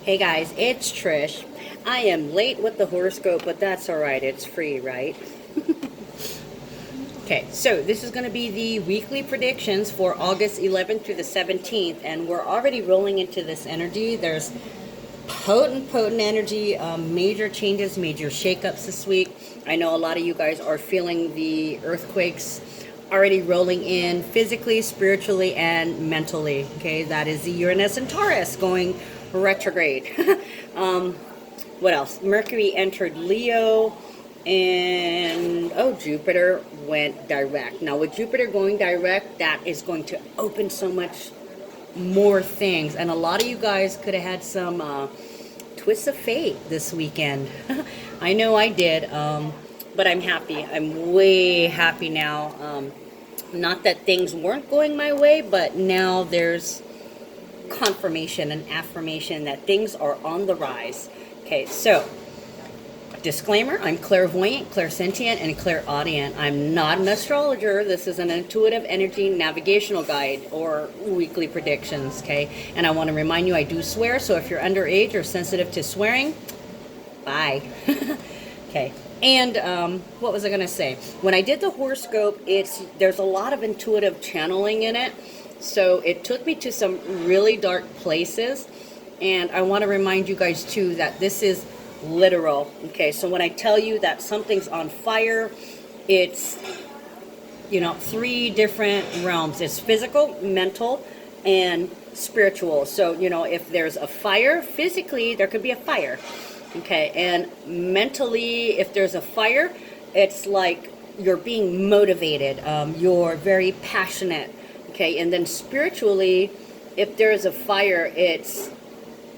Hey guys, it's Trish. I am late with the horoscope, but that's alright. It's free, right? Okay, so this is going to be the weekly predictions for August 11th through the 17th, and we're already rolling into this energy. There's potent energy, major changes, major shakeups this week. I know a lot of you guys are feeling the earthquakes already rolling in physically, spiritually, and mentally. Okay, that is the Uranus and Taurus going retrograde. What else? Mercury entered Leo, and Jupiter went direct. Now with Jupiter going direct, that is going to open so much more things, and a lot of you guys could have had some twists of fate this weekend. I know I did, but I'm happy. I'm way happy now. Not that things weren't going my way, but now there's confirmation and affirmation that things are on the rise. Okay, so disclaimer, I'm clairvoyant, clairsentient, and clairaudient. I'm not an astrologer. This is an intuitive energy navigational guide or weekly predictions, okay? And I want to remind you I do swear, so if you're underage or sensitive to swearing, bye. Okay. And what was I going to say? When I did the horoscope, there's a lot of intuitive channeling in it. So it took me to some really dark places. And I want to remind you guys, too, that this is literal. Okay, so when I tell you that something's on fire, it's, three different realms. It's physical, mental, and spiritual. So, if there's a fire, physically, there could be a fire. Okay, and mentally, if there's a fire, it's like you're being motivated. You're very passionate. Okay, and then spiritually, if there's a fire, it's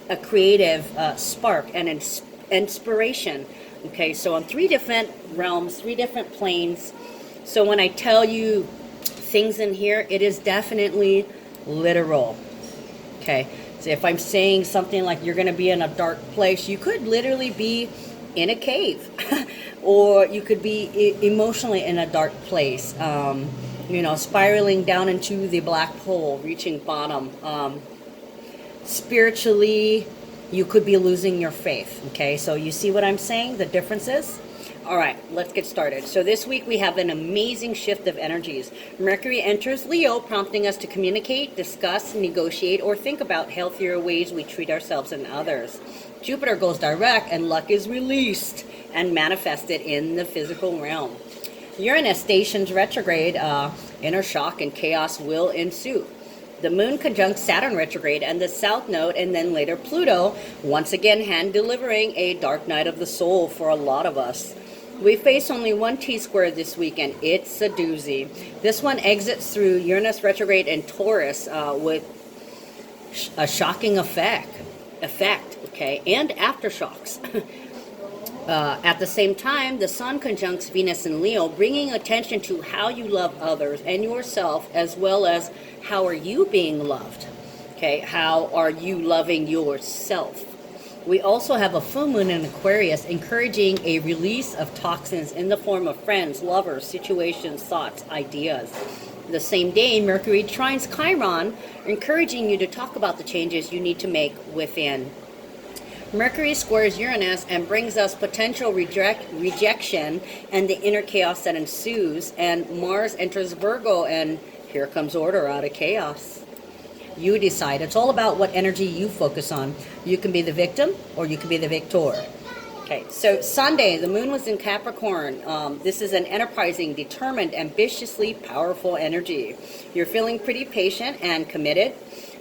a creative spark and inspiration. Okay, so on three different realms, three different planes. So when I tell you things in here, it is definitely literal. Okay, so if I'm saying something like you're going to be in a dark place, you could literally be in a cave, or you could be emotionally in a dark place. Spiraling down into the black hole, reaching bottom. Spiritually, you could be losing your faith. Okay, so you see what I'm saying? The differences? All right, let's get started. So this week we have an amazing shift of energies. Mercury enters Leo, prompting us to communicate, discuss, negotiate, or think about healthier ways we treat ourselves and others. Jupiter goes direct, and luck is released and manifested in the physical realm. Uranus stations retrograde, inner shock and chaos will ensue. The moon conjuncts Saturn retrograde and the south node, and then later Pluto, once again hand delivering a dark night of the soul for a lot of us. We face only one T-square this weekend. It's a doozy. This one exits through Uranus retrograde and Taurus with a shocking effect, okay, and aftershocks. At the same time, the Sun conjuncts Venus in Leo, bringing attention to how you love others and yourself, as well as how are you being loved. Okay, how are you loving yourself? We also have a full moon in Aquarius, encouraging a release of toxins in the form of friends, lovers, situations, thoughts, ideas. The same day, Mercury trines Chiron, encouraging you to talk about the changes you need to make within. Mercury squares Uranus and brings us potential rejection and the inner chaos that ensues. And Mars enters Virgo, and here comes order out of chaos. You decide. It's all about what energy you focus on. You can be the victim or you can be the victor. Okay, so Sunday, the moon was in Capricorn. This is an enterprising, determined, ambitiously powerful energy. You're feeling pretty patient and committed,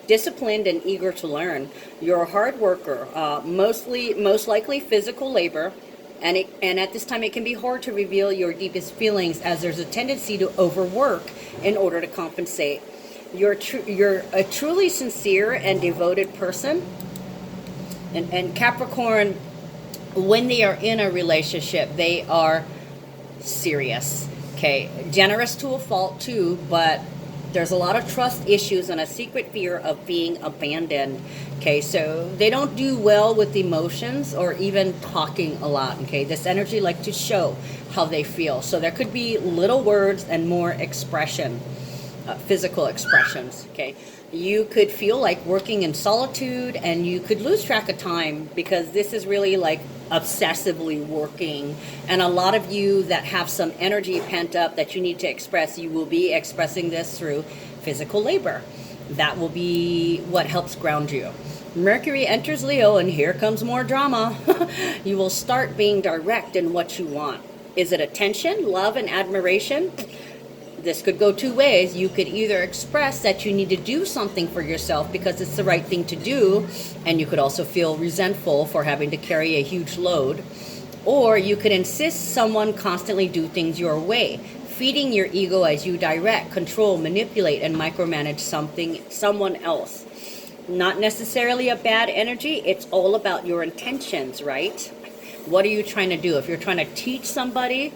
disciplined and eager to learn. You're a hard worker, most likely physical labor, and at this time it can be hard to reveal your deepest feelings, as there's a tendency to overwork in order to compensate. You're a truly sincere and devoted person, and Capricorn, when they are in a relationship, they are serious. Okay, generous to a fault too, but there's a lot of trust issues and a secret fear of being abandoned. Okay, so they don't do well with emotions or even talking a lot. Okay, this energy likes to show how they feel. So there could be little words and more expression. physical expressions. Okay, you could feel like working in solitude, and you could lose track of time, because this is really like obsessively working. And a lot of you that have some energy pent up that you need to express, you will be expressing this through physical labor. That will be what helps ground you. Mercury enters Leo, and here comes more drama. You will start being direct in what you want. Is it attention, love, and admiration? This could go two ways. You could either express that you need to do something for yourself because it's the right thing to do, and you could also feel resentful for having to carry a huge load. Or you could insist someone constantly do things your way, feeding your ego as you direct, control, manipulate, and micromanage someone else. Not necessarily a bad energy. It's all about your intentions, right? What are you trying to do? If you're trying to teach somebody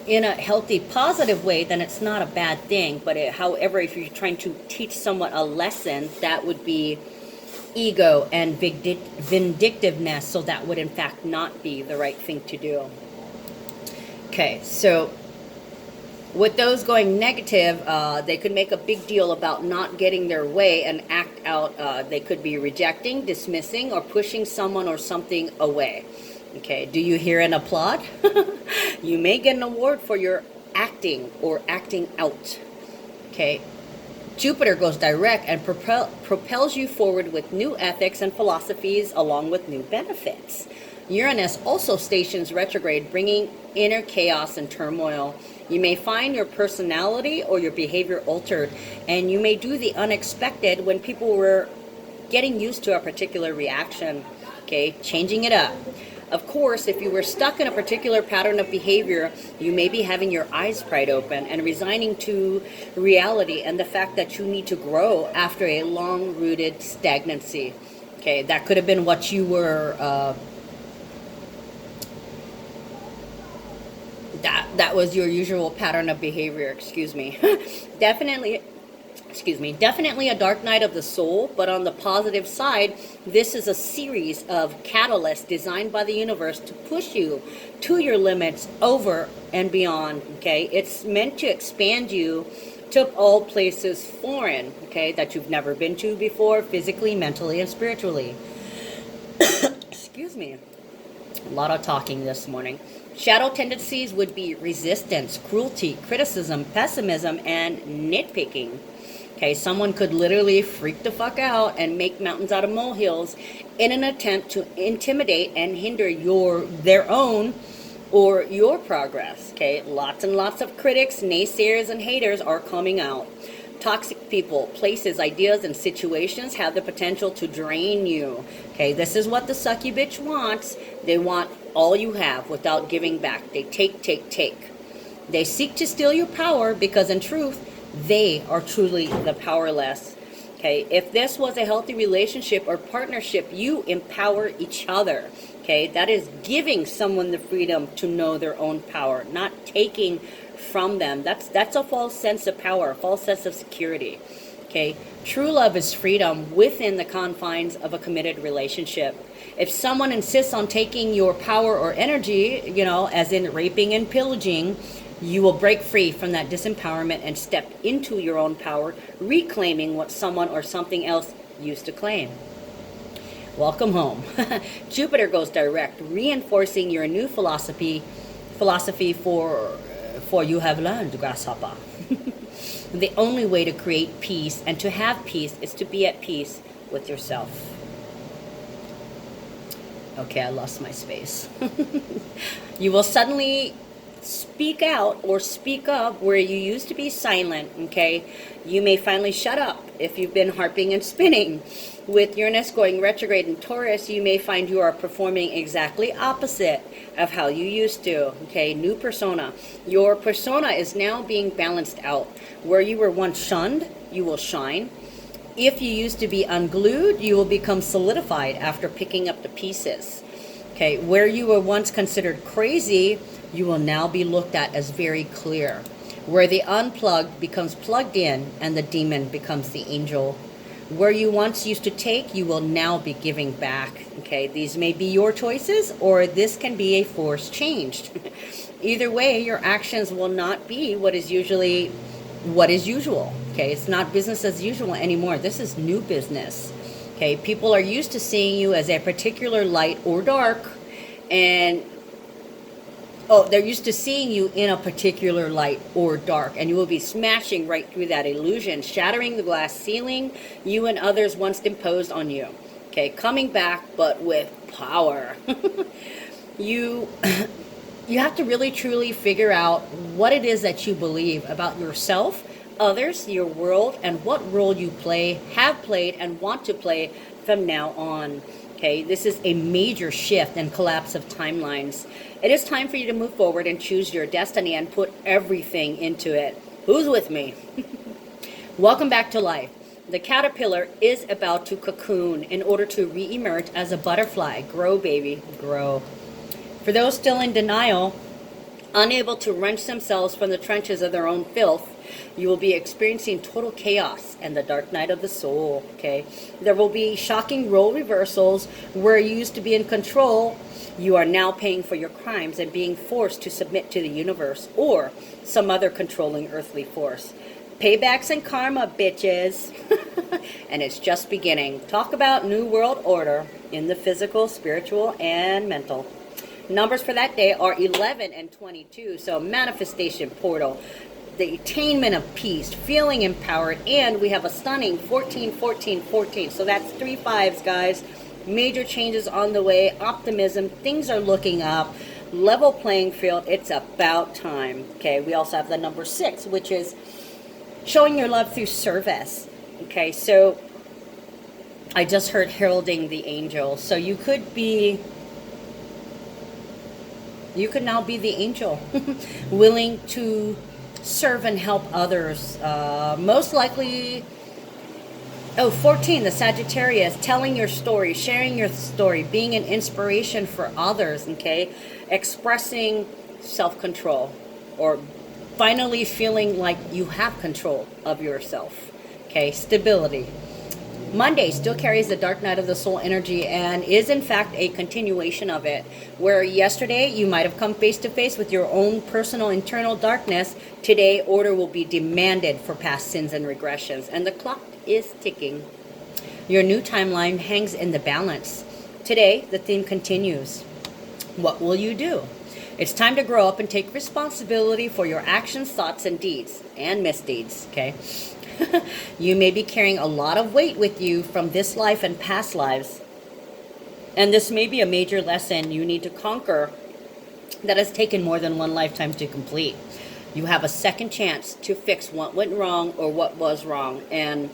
in a healthy, positive way, then it's not a bad thing. But however, if you're trying to teach someone a lesson, that would be ego and vindictiveness. So that would in fact not be the right thing to do. Okay, so with those going negative, they could make a big deal about not getting their way and act out. They could be rejecting, dismissing, or pushing someone or something away. Okay, do you hear an applaud? You may get an award for your acting or acting out. Okay, Jupiter goes direct and propels you forward with new ethics and philosophies along with new benefits. Uranus also stations retrograde, bringing inner chaos and turmoil. You may find your personality or your behavior altered, and you may do the unexpected when people were getting used to a particular reaction. Okay, changing it up. Of course, if you were stuck in a particular pattern of behavior, you may be having your eyes pried open and resigning to reality and the fact that you need to grow after a long-rooted stagnancy. Okay, that could have been what you were that was your usual pattern of behavior, excuse me. Definitely a dark night of the soul, but on the positive side, this is a series of catalysts designed by the universe to push you to your limits, over and beyond, okay? It's meant to expand you to all places foreign, okay, that you've never been to before, physically, mentally, and spiritually. Excuse me. A lot of talking this morning. Shadow tendencies would be resistance, cruelty, criticism, pessimism, and nitpicking. Okay, someone could literally freak the fuck out and make mountains out of molehills in an attempt to intimidate and hinder their own or your progress. Okay, lots and lots of critics, naysayers, and haters are coming out. Toxic people, places, ideas, and situations have the potential to drain you. Okay, this is what the sucky bitch wants. They want all you have without giving back. They take. They seek to steal your power because in truth, they are truly the powerless. Okay, if this was a healthy relationship or partnership, you empower each other. Okay, that is giving someone the freedom to know their own power, not taking from them. That's a false sense of power, a false sense of security. Okay, true love is freedom within the confines of a committed relationship. If someone insists on taking your power or energy, as in raping and pillaging, you will break free from that disempowerment and step into your own power, reclaiming what someone or something else used to claim. Welcome home. Jupiter goes direct, reinforcing your new philosophy for you have learned, grasshopper. The only way to create peace and to have peace is to be at peace with yourself. Okay, I lost my space. You will suddenly speak out or speak up where you used to be silent, okay? You may finally shut up if you've been harping and spinning. With Uranus going retrograde in Taurus, you may find you are performing exactly opposite of how you used to, okay? New persona. Your persona is now being balanced out. Where you were once shunned, you will shine. If you used to be unglued, you will become solidified after picking up the pieces. Okay, where you were once considered crazy, you will now be looked at as very clear. Where the unplugged becomes plugged in and the demon becomes the angel. Where you once used to take, you will now be giving back. Okay, these may be your choices, or this can be a force changed. Either way, your actions will not be what is usually what is usual. Okay, it's not business as usual anymore. This is new business. Okay, people are used to seeing you as a particular light or dark, and they're used to seeing you in a particular light or dark, and you will be smashing right through that illusion, shattering the glass ceiling you and others once imposed on you. Okay, coming back, but with power. you you have to really truly figure out what it is that you believe about yourself, others, your world, and what role you play, have played, and want to play from now on. Okay, this is a major shift and collapse of timelines. It is time for you to move forward and choose your destiny and put everything into it. Who's with me? Welcome back to life. The caterpillar is about to cocoon in order to re-emerge as a butterfly. Grow, baby, grow. For those still in denial, unable to wrench themselves from the trenches of their own filth, you will be experiencing total chaos and the dark night of the soul, okay? There will be shocking role reversals where you used to be in control. You are now paying for your crimes and being forced to submit to the universe or some other controlling earthly force. Paybacks and karma, bitches. And it's just beginning. Talk about new world order in the physical, spiritual, and mental. Numbers for that day are 11 and 22. So manifestation portal, the attainment of peace, feeling empowered, and we have a stunning 14, 14, 14. So that's 3 5s, guys. Major changes on the way, optimism, things are looking up, level playing field. It's about time. Okay, we also have the number 6, which is showing your love through service. Okay, so I just heard heralding the angel. So you could now be the angel, willing to serve and help others. Most likely, 14, the Sagittarius, telling your story, sharing your story, being an inspiration for others, okay? Expressing self-control, or finally feeling like you have control of yourself, okay? Stability. Monday still carries the dark night of the soul energy and is in fact a continuation of it. Where yesterday you might have come face to face with your own personal internal darkness, today order will be demanded for past sins and regressions, and the clock is ticking. Your new timeline hangs in the balance. Today the theme continues. What will you do? It's time to grow up and take responsibility for your actions, thoughts, and deeds, and misdeeds, okay? You may be carrying a lot of weight with you from this life and past lives. And this may be a major lesson you need to conquer that has taken more than one lifetime to complete. You have a second chance to fix what went wrong or what was wrong. And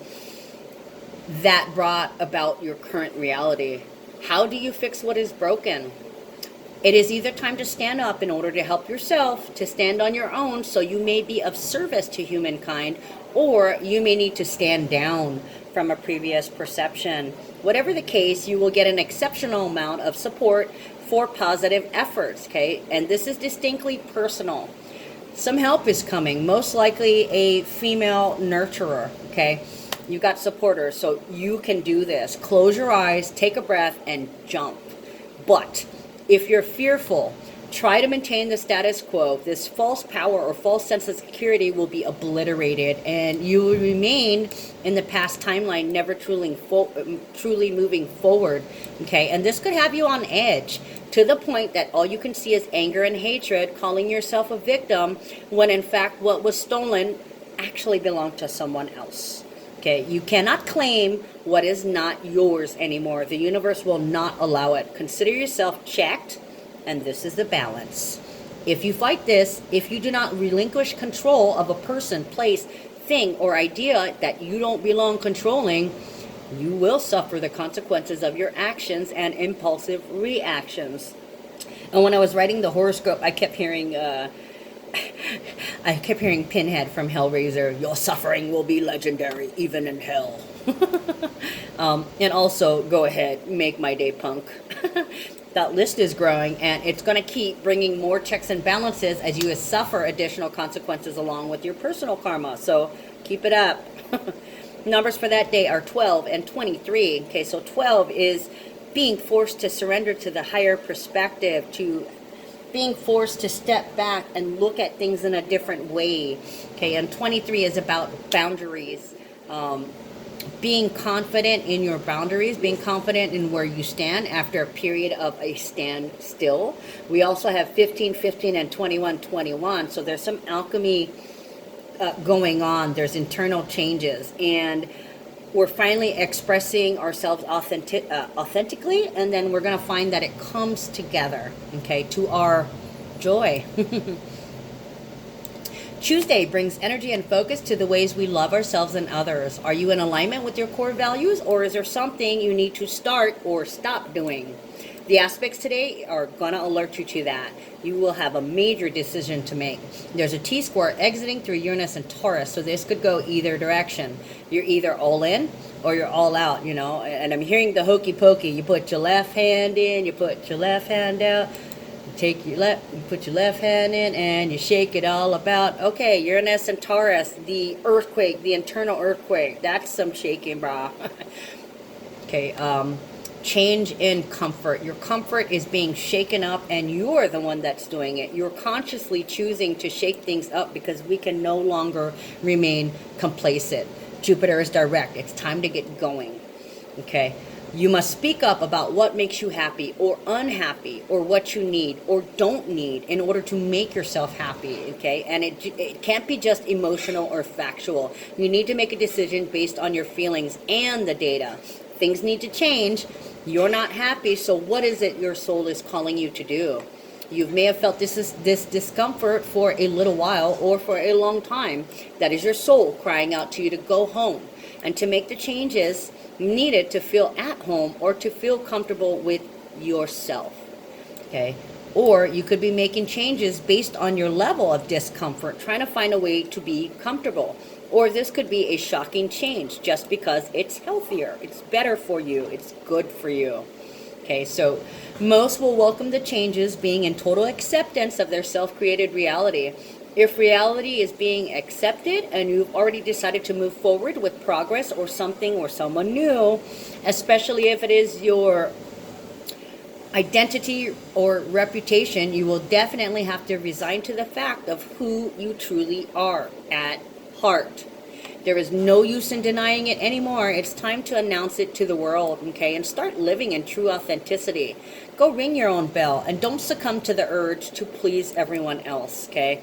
that brought about your current reality. How do you fix what is broken? It is either time to stand up in order to help yourself, to stand on your own so you may be of service to humankind, or you may need to stand down from a previous perception. Whatever the case, you will get an exceptional amount of support for positive efforts, okay? And this is distinctly personal. Some help is coming, most likely a female nurturer, okay? You got supporters, so you can do this. Close your eyes, take a breath, and jump. But if you're fearful, try to maintain the status quo. This false power or false sense of security will be obliterated, and you will remain in the past timeline, never truly moving forward. Okay, and this could have you on edge to the point that all you can see is anger and hatred, calling yourself a victim when in fact what was stolen actually belonged to someone else. Okay, you cannot claim what is not yours anymore. The universe will not allow it. Consider yourself checked, and this is the balance. If you fight this, if you do not relinquish control of a person, place, thing, or idea that you don't belong controlling, you will suffer the consequences of your actions and impulsive reactions. And when I was writing the horoscope, I kept hearing Pinhead from Hellraiser, your suffering will be legendary, even in hell. And also, go ahead, make my day, punk. That list is growing, and it's going to keep bringing more checks and balances as you suffer additional consequences along with your personal karma. So keep it up. Numbers for that day are 12 and 23. Okay, so 12 is being forced to surrender to the higher perspective, to being forced to step back and look at things in a different way. Okay, and 23 is about boundaries. Being confident in your boundaries, being confident in where you stand after a period of a standstill. We also have 15, 15, and 21, 21. So there's some alchemy going on. There's internal changes, and we're finally expressing ourselves authentically, and then we're going to find that it comes together, okay, to our joy. Tuesday brings energy and focus to the ways we love ourselves and others. Are you in alignment with your core values, or is there something you need to start or stop doing? The aspects today are going to alert you to that. You will have a major decision to make. There's a T-square exiting through Uranus and Taurus, so this could go either direction. You're either all in or you're all out, you know. And I'm hearing the hokey pokey. You put your left hand in, you put your left hand out. You put your left hand in, and you shake it all about. Okay, Uranus and Taurus, the earthquake, the internal earthquake. That's some shaking, brah. Okay, change in comfort. Your comfort is being shaken up, and you're the one that's doing it. You're consciously choosing to shake things up because we can no longer remain complacent. Jupiter is direct. It's time to get going. Okay. You must speak up about what makes you happy or unhappy, or what you need or don't need in order to make yourself happy, okay? And it can't be just emotional or factual. You need to make a decision based on your feelings and the data. Things need to change. You're not happy, so what is it your soul is calling you to do? You may have felt this discomfort for a little while or for a long time. That is your soul crying out to you to go home and to make the changes needed to feel at home or to feel comfortable with yourself. Okay, or you could be making changes based on your level of discomfort, trying to find a way to be comfortable. Or this could be a shocking change just because it's healthier, it's better for you, it's good for you. Okay, so most will welcome the changes, being in total acceptance of their self-created reality. If reality is being accepted and you've already decided to move forward with progress or something or someone new, especially if it is your identity or reputation, you will definitely have to resign to the fact of who you truly are at heart. There is no use in denying it anymore. It's time to announce it to the world, okay, and start living in true authenticity. Go ring your own bell and don't succumb to the urge to please everyone else, okay?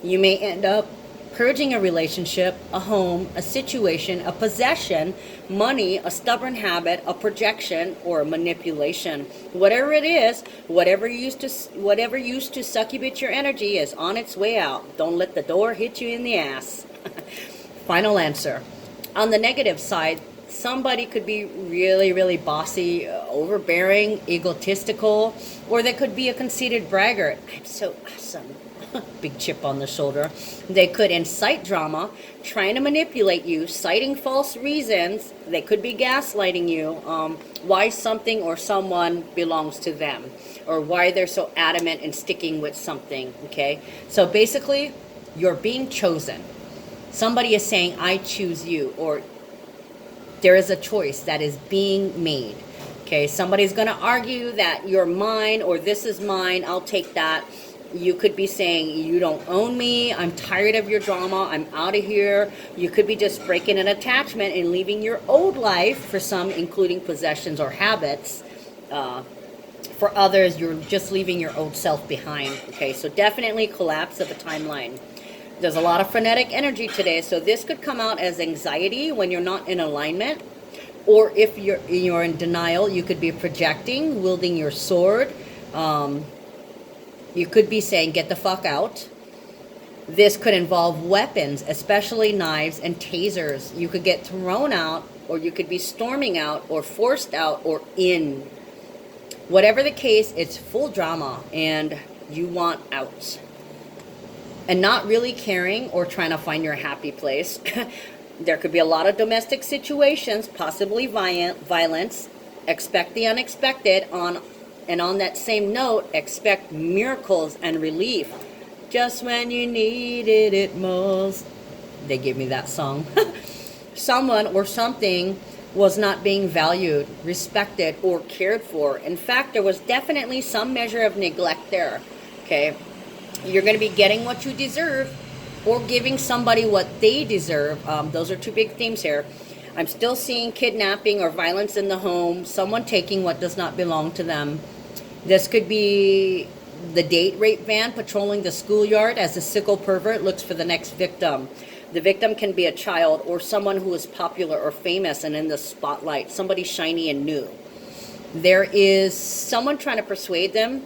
You may end up purging a relationship, a home, a situation, a possession, money, a stubborn habit, a projection, or a manipulation. Whatever it is, whatever used to succubate your energy is on its way out. Don't let the door hit you in the ass. Final answer. On the negative side, somebody could be really, really bossy, overbearing, egotistical, or they could be a conceited braggart. I'm so awesome. Big chip on the shoulder. They could incite drama, trying to manipulate you, citing false reasons. They could be gaslighting you, why something or someone belongs to them, or why they're so adamant in sticking with something, okay? So basically, you're being chosen. Somebody is saying, I choose you, or there is a choice that is being made, okay? Somebody's going to argue that you're mine, or this is mine, I'll take that. You could be saying, you don't own me, I'm tired of your drama, I'm out of here. You could be just breaking an attachment and leaving your old life, for some, including possessions or habits. For others, you're just leaving your old self behind. Okay, so definitely collapse of a timeline. There's a lot of frenetic energy today, so this could come out as anxiety when you're not in alignment. Or if you're in denial, you could be projecting, wielding your sword. You could be saying, get the fuck out. This could involve weapons, especially knives and tasers. You could get thrown out, or you could be storming out, or forced out, or in. Whatever the case, it's full drama, and you want out. And not really caring or trying to find your happy place. There could be a lot of domestic situations, possibly violence. Expect the unexpected. And on that same note, expect miracles and relief. Just when you needed it most. They give me that song. Someone or something was not being valued, respected, or cared for. In fact, there was definitely some measure of neglect there. Okay. okay? You're going to be getting what you deserve or giving somebody what they deserve. Those are two big themes here. I'm still seeing kidnapping or violence in the home, someone taking what does not belong to them. This could be the date rape van patrolling the schoolyard as the sickle pervert looks for the next victim. The victim can be a child or someone who is popular or famous and in the spotlight, somebody shiny and new. There is someone trying to persuade them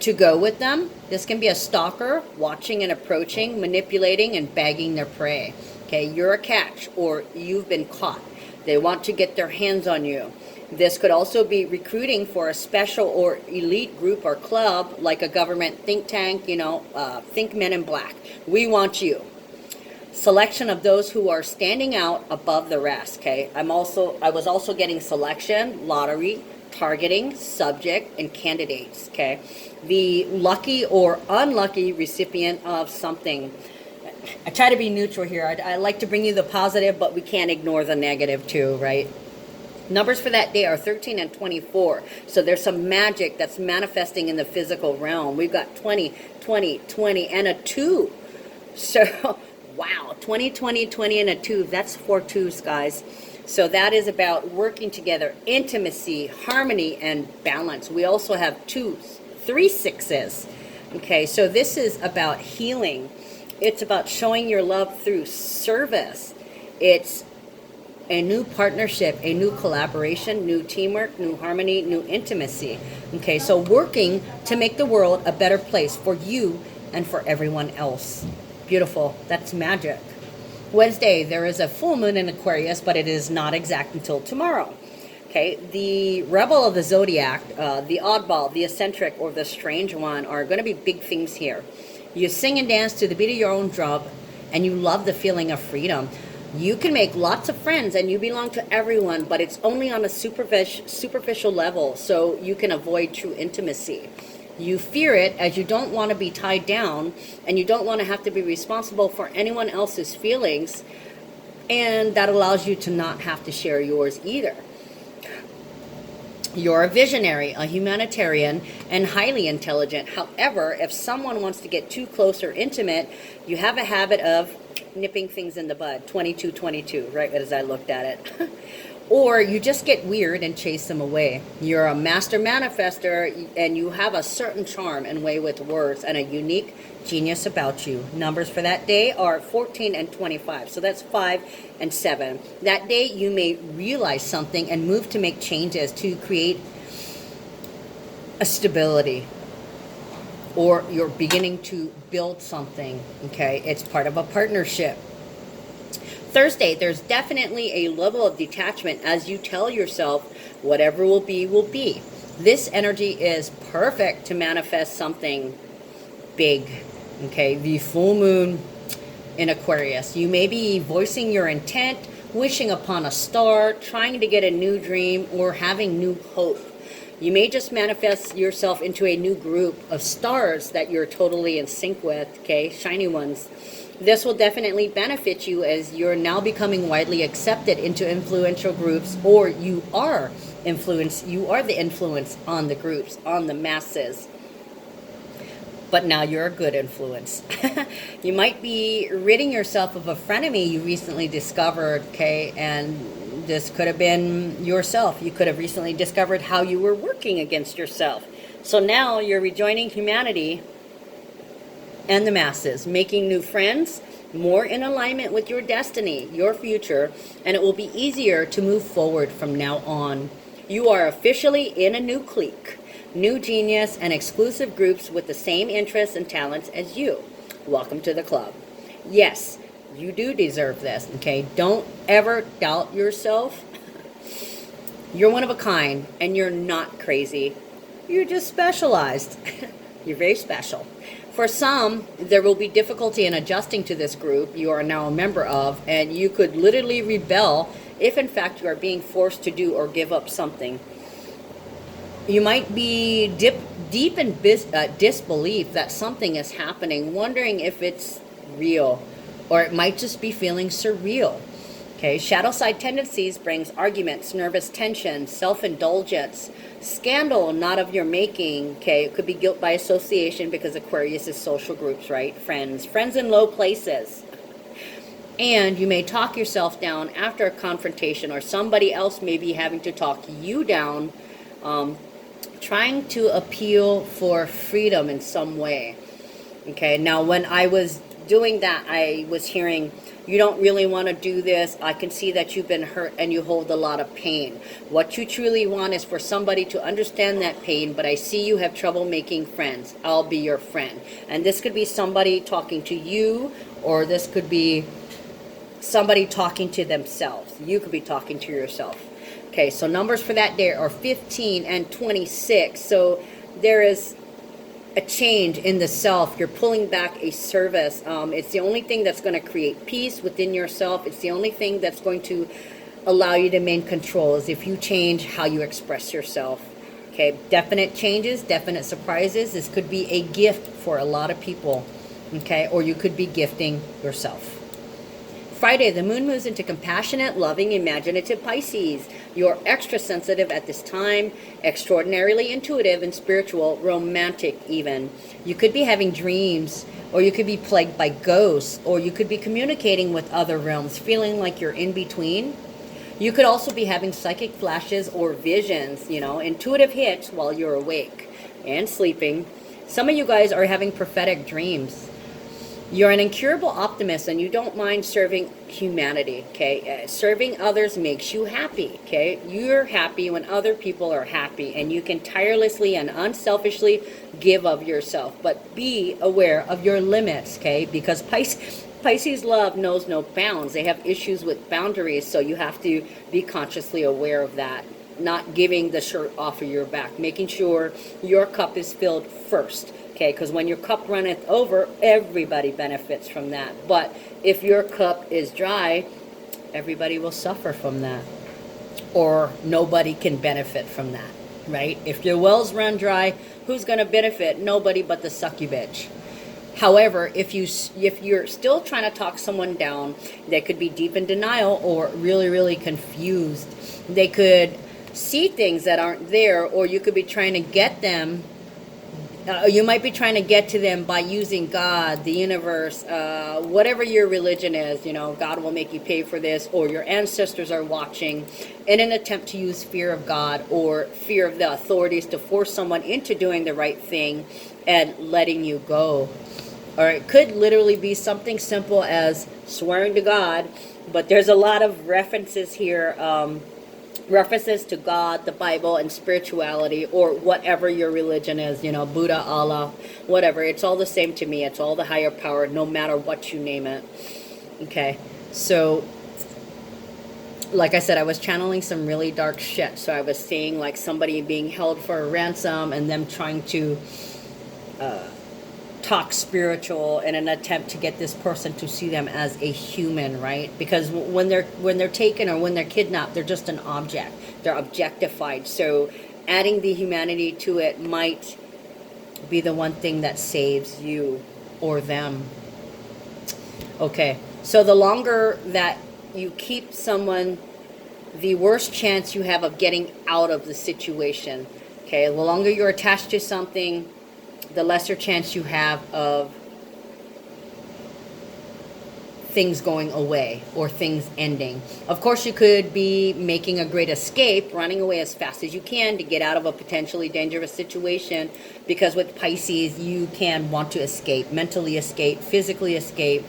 to go with them. This can be a stalker watching and approaching, manipulating and bagging their prey. Okay, you're a catch or you've been caught. They want to get their hands on you. This could also be recruiting for a special or elite group or club, like a government think tank, think Men in Black. We want you. Selection of those who are standing out above the rest, okay? I was also getting selection, lottery, targeting, subject, and candidates, okay? The lucky or unlucky recipient of something. I try to be neutral here. I like to bring you the positive, but we can't ignore the negative too, right? Numbers for that day are 13 and 24. So there's some magic that's manifesting in the physical realm. We've got 20, 20, 20, and a 2. So, wow, 20, 20, 20, and a 2. That's 4 2s, guys. So that is about working together, intimacy, harmony, and balance. We also have 3 6s. Okay, so this is about healing. It's about showing your love through service. It's a new partnership, a new collaboration, new teamwork, new harmony, new intimacy. Okay, so working to make the world a better place for you and for everyone else. Beautiful. That's magic. Wednesday, there is a full moon in Aquarius, but it is not exact until tomorrow. Okay, the rebel of the zodiac, the oddball, the eccentric, or the strange one are going to be big things here. You sing and dance to the beat of your own drum, and you love the feeling of freedom. You can make lots of friends, and you belong to everyone, but it's only on a superficial level, so you can avoid true intimacy. You fear it as you don't want to be tied down, and you don't want to have to be responsible for anyone else's feelings, and that allows you to not have to share yours either. You're a visionary, a humanitarian, and highly intelligent. However, if someone wants to get too close or intimate, you have a habit of nipping things in the bud. 22, right as I looked at it. Or you just get weird and chase them away. You're a master manifester, and you have a certain charm and way with words and a unique genius about you. Numbers for that day are 14 and 25. So that's 5 and 7. That day you may realize something and move to make changes to create a stability. Or you're beginning to build something, okay? It's part of a partnership. Thursday, there's definitely a level of detachment as you tell yourself whatever will be, will be. This energy is perfect to manifest something big, okay? The full moon in Aquarius. You may be voicing your intent, wishing upon a star, trying to get a new dream, or having new hope. You may just manifest yourself into a new group of stars that you're totally in sync with, okay? Shiny ones. This will definitely benefit you as you're now becoming widely accepted into influential groups, or you are the influence on the groups, on the masses. But now you're a good influence. You might be ridding yourself of a frenemy you recently discovered, okay? And this could have been yourself. You could have recently discovered how you were working against yourself. So now you're rejoining humanity and the masses, making new friends, more in alignment with your destiny, your future, and it will be easier to move forward from now on. You are officially in a new clique, new genius, and exclusive groups with the same interests and talents as you. Welcome to the club. Yes, you do deserve this, okay? Don't ever doubt yourself. You're one of a kind, and you're not crazy. You're just specialized. You're very special. For some, there will be difficulty in adjusting to this group you are now a member of, and you could literally rebel if in fact you are being forced to do or give up something. You might be deep in disbelief that something is happening, wondering if it's real, or it might just be feeling surreal. Okay, shadow side tendencies brings arguments, nervous tension, self-indulgence, scandal not of your making. Okay, it could be guilt by association because Aquarius is social groups, right? Friends in low places. And you may talk yourself down after a confrontation, or somebody else may be having to talk you down, trying to appeal for freedom in some way. Okay, now when I was doing that, I was hearing, you don't really want to do this. I can see that you've been hurt and you hold a lot of pain. What you truly want is for somebody to understand that pain, but I see you have trouble making friends. I'll be your friend. And this could be somebody talking to you, or this could be somebody talking to themselves. You could be talking to yourself. Okay, so numbers for that day are 15 and 26. So there is a change in the self. You're pulling back a service. It's the only thing that's going to create peace within yourself. It's the only thing that's going to allow you to maintain control, is if you change how you express yourself. Okay, definite changes, definite surprises. This could be a gift for a lot of people. Okay, or you could be gifting yourself. Friday, the moon moves into compassionate, loving, imaginative Pisces. You're extra sensitive at this time, extraordinarily intuitive and spiritual, romantic even. You could be having dreams, or you could be plagued by ghosts, or you could be communicating with other realms, feeling like you're in between. You could also be having psychic flashes or visions, intuitive hits while you're awake and sleeping. Some of you guys are having prophetic dreams. You're an incurable optimist and you don't mind serving humanity, okay? Serving others makes you happy, okay? You're happy when other people are happy, and you can tirelessly and unselfishly give of yourself. But be aware of your limits, okay? Because Pisces love knows no bounds. They have issues with boundaries, so you have to be consciously aware of that. Not giving the shirt off of your back, making sure your cup is filled first. Okay, because when your cup runneth over, everybody benefits from that. But if your cup is dry, everybody will suffer from that. Or nobody can benefit from that, right? If your wells run dry, who's going to benefit? Nobody but the succubus. However, if you're still trying to talk someone down, they could be deep in denial or really, really confused. They could see things that aren't there, or you could be trying to get them. You might be trying to get to them by using God, the universe, whatever your religion is. God will make you pay for this, or your ancestors are watching, in an attempt to use fear of God or fear of the authorities to force someone into doing the right thing and letting you go. Or it could literally be something simple as swearing to God, but there's a lot of references here. References to God, the Bible, and spirituality, or whatever your religion is, Buddha, Allah, whatever. It's all the same to me. It's all the higher power, no matter what you name it. Okay, so like I said, I was channeling some really dark shit. So I was seeing like somebody being held for a ransom and them trying to talk spiritual in an attempt to get this person to see them as a human, right? Because when they're taken or when they're kidnapped, they're just an object. They're objectified. So adding the humanity to it might be the one thing that saves you or them. Okay, so the longer that you keep someone, the worse chance you have of getting out of the situation. Okay, the longer you're attached to something, the lesser chance you have of things going away or things ending. Of course, you could be making a great escape, running away as fast as you can to get out of a potentially dangerous situation, because with Pisces, you can want to escape, mentally escape, physically escape.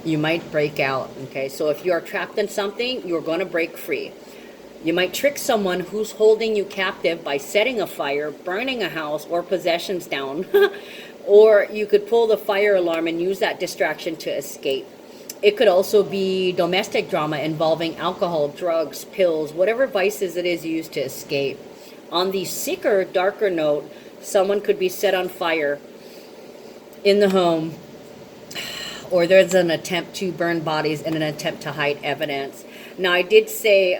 You might break out, okay? So if you are trapped in something, you're going to break free. You might trick someone who's holding you captive by setting a fire, burning a house, or possessions down. Or you could pull the fire alarm and use that distraction to escape. It could also be domestic drama involving alcohol, drugs, pills, whatever vices it is used to escape. On the sicker, darker note, someone could be set on fire in the home, or there's an attempt to burn bodies in an attempt to hide evidence. Now, I did say,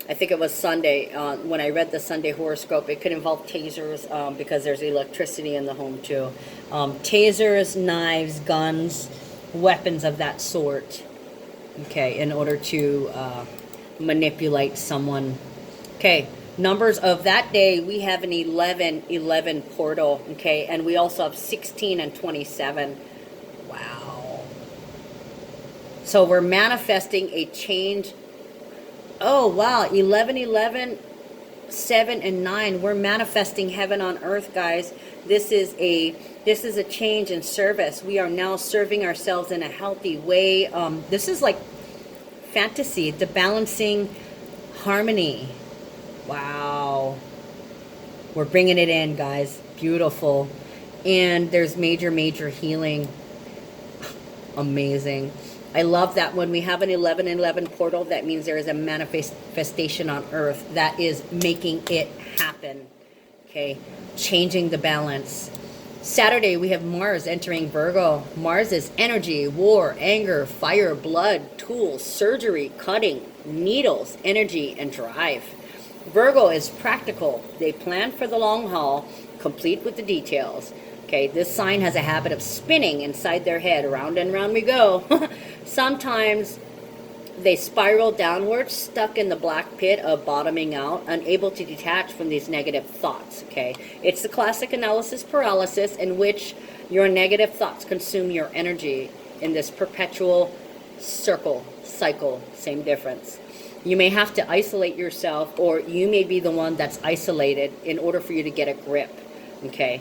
I think it was Sunday, when I read the Sunday horoscope, it could involve tasers because there's electricity in the home too. Tasers, knives, guns, weapons of that sort. okay, in order to manipulate someone. Okay, numbers of that day, we have an 11 portal, okay, and we also have 16 and 27. Wow. So we're manifesting a change. Oh, wow, 11, 7 and 9. We're manifesting heaven on earth, guys. This is a change in service. We are now serving ourselves in a healthy way. This is like fantasy, the balancing harmony. Wow. We're bringing it in, guys. Beautiful. And there's major healing. Amazing. I love that when we have an 11 portal, that means there is a manifestation on earth that is making it happen. Okay, changing the balance. Saturday, we have Mars entering Virgo. Mars is energy, war, anger, fire, blood, tools, surgery, cutting, needles, energy, and drive. Virgo is practical. They plan for the long haul, complete with the details. Okay, this sign has a habit of spinning inside their head. Round and round we go. Sometimes they spiral downwards, stuck in the black pit of bottoming out, unable to detach from these negative thoughts. Okay, it's the classic analysis paralysis in which your negative thoughts consume your energy in this perpetual cycle, same difference. You may have to isolate yourself, or you may be the one that's isolated in order for you to get a grip. Okay,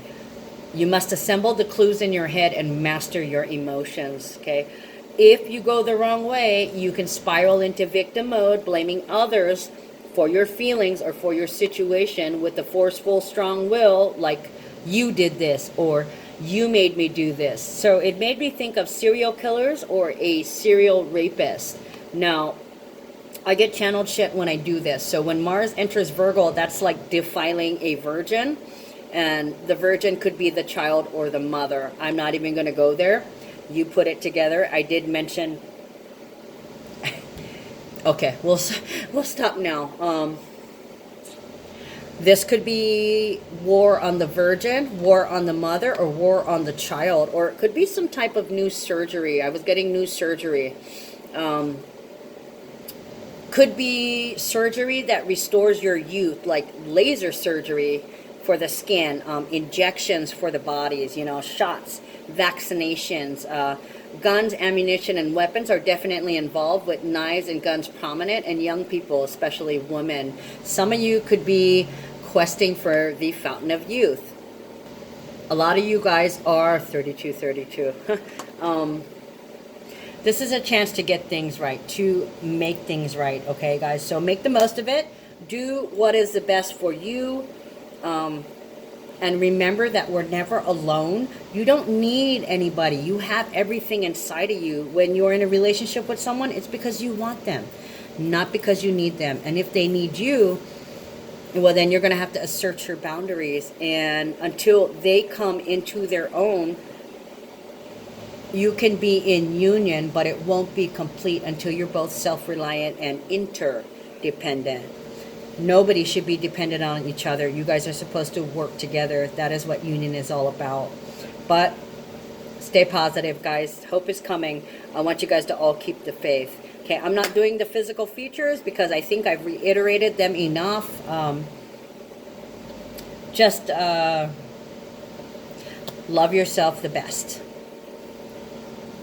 you must assemble the clues in your head and master your emotions. Okay, if you go the wrong way, you can spiral into victim mode, blaming others for your feelings or for your situation with a forceful, strong will, like you did this or you made me do this. So it made me think of serial killers or a serial rapist. Now, I get channeled shit when I do this. So when Mars enters Virgo, that's like defiling a virgin. And the virgin could be the child or the mother. I'm not even going to go there. You put it together. I did mention... Okay, we'll stop now. This could be war on the virgin, war on the mother, or war on the child. Or it could be some type of new surgery. I was getting new surgery. Could be surgery that restores your youth, like laser surgery for the skin, injections for the bodies, shots, vaccinations, guns, ammunition, and weapons are definitely involved, with knives and guns prominent, and young people, especially women. Some of you could be questing for the fountain of youth. A lot of you guys are 32. This is a chance to get things right, to make things right, okay, guys? So make the most of it. Do what is the best for you. And remember that we're never alone. You don't need anybody. You have everything inside of you. When you're in a relationship with someone, it's because you want them, not because you need them. And if they need you, well, then you're going to have to assert your boundaries. And until they come into their own, you can be in union, but it won't be complete until you're both self-reliant and interdependent. Nobody should be dependent on each other. You guys are supposed to work together. That is what union is all about. But stay positive, guys. Hope is coming. I want you guys to all keep the faith. Okay, I'm not doing the physical features because I think I've reiterated them enough. Just love yourself the best.